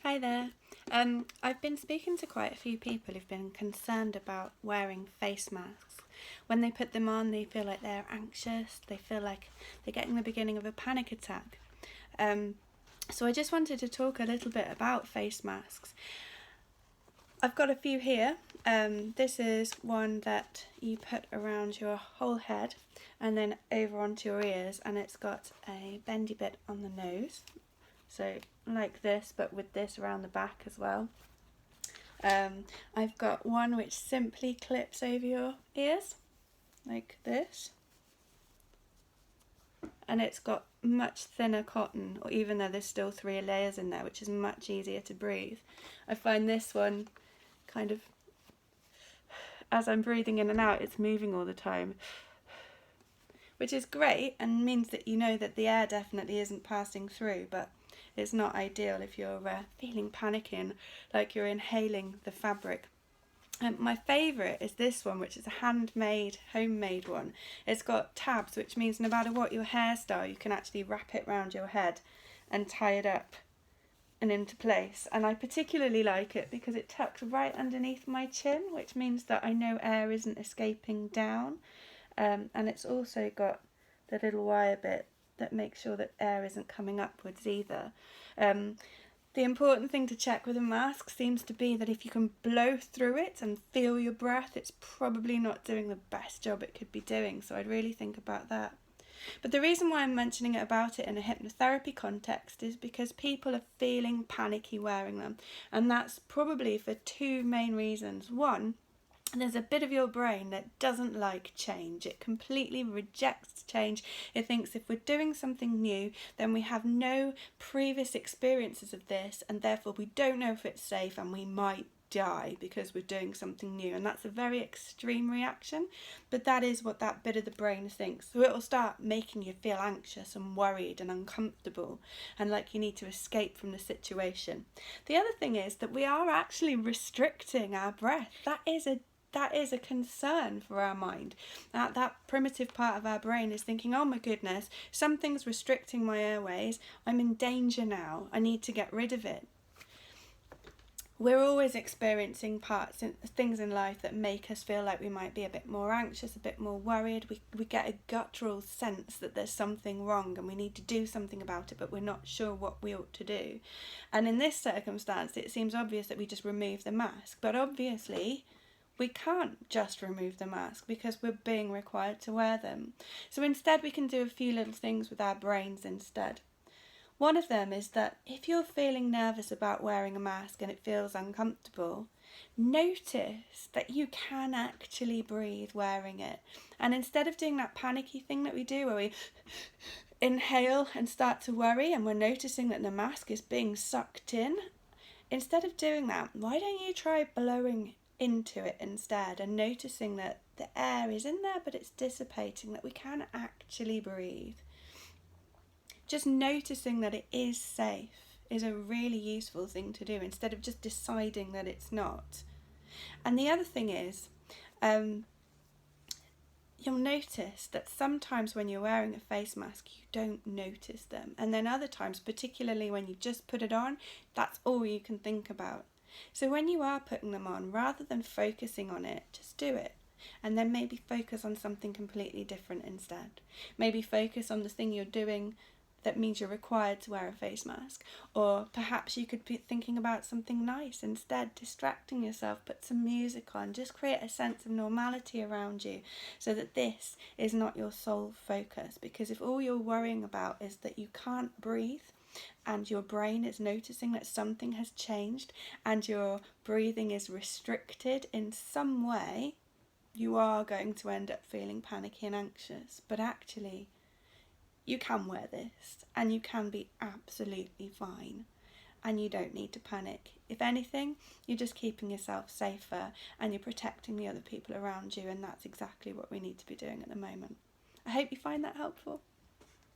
Hi there. I've been speaking to quite a few people who've been concerned about wearing face masks. When they put them on, they feel like they're anxious, they feel like they're getting the beginning of a panic attack. So I just wanted to talk a little bit about face masks. I've got a few here. This is one that you put around your whole head and then over onto your ears, and it's got a bendy bit on the nose. So like this, but with this around the back as well. I've got one which simply clips over your ears, like this. And it's got much thinner cotton, or even though there's still 3 layers in there, which is much easier to breathe. I find this one kind of, as I'm breathing in and out, it's moving all the time, which is great and means that you know that the air definitely isn't passing through, but it's not ideal if you're feeling panicky and like you're inhaling the fabric. My favourite is this one, which is a handmade, homemade one. It's got tabs, which means no matter what your hairstyle, you can actually wrap it around your head and tie it up and into place. And I particularly like it because it tucks right underneath my chin, which means that I know air isn't escaping down. And it's also got the little wire bit that makes sure that air isn't coming upwards either. The important thing to check with a mask seems to be that if you can blow through it and feel your breath, it's probably not doing the best job it could be doing, so I'd really think about that. But the reason why I'm mentioning about it in a hypnotherapy context is because people are feeling panicky wearing them, and that's probably for 2 main reasons. One, there's a bit of your brain that doesn't like change. It completely rejects change. It thinks if we're doing something new, then we have no previous experiences of this, and therefore we don't know if it's safe and we might die because we're doing something new. And that's a very extreme reaction, but that is what that bit of the brain thinks. So it'll start making you feel anxious and worried and uncomfortable and like you need to escape from the situation. The other thing is that we are actually restricting our breath. That is a concern for our mind. That primitive part of our brain is thinking, oh my goodness, something's restricting my airways. I'm in danger now. I need to get rid of it. We're always experiencing things in life that make us feel like we might be a bit more anxious, a bit more worried. We get a guttural sense that there's something wrong and we need to do something about it, but we're not sure what we ought to do. And in this circumstance, it seems obvious that we just remove the mask. But obviously, we can't just remove the mask because we're being required to wear them. So instead we can do a few little things with our brains instead. One of them is that if you're feeling nervous about wearing a mask and it feels uncomfortable, notice that you can actually breathe wearing it. And instead of doing that panicky thing that we do where we inhale and start to worry and we're noticing that the mask is being sucked in, instead of doing that, why don't you try blowing into it instead and noticing that the air is in there but it's dissipating, that we can actually breathe. Just noticing that it is safe is a really useful thing to do instead of just deciding that it's not. And the other thing is, you'll notice that sometimes when you're wearing a face mask you don't notice them, and then other times, particularly when you just put it on, that's all you can think about. So when you are putting them on, rather than focusing on it, just do it. And then maybe focus on something completely different instead. Maybe focus on the thing you're doing that means you're required to wear a face mask. Or perhaps you could be thinking about something nice instead, distracting yourself, put some music on, just create a sense of normality around you so that this is not your sole focus. Because if all you're worrying about is that you can't breathe, and your brain is noticing that something has changed and your breathing is restricted in some way, you are going to end up feeling panicky and anxious. But actually, you can wear this and you can be absolutely fine and you don't need to panic. If anything, you're just keeping yourself safer and you're protecting the other people around you, and that's exactly what we need to be doing at the moment. I hope you find that helpful.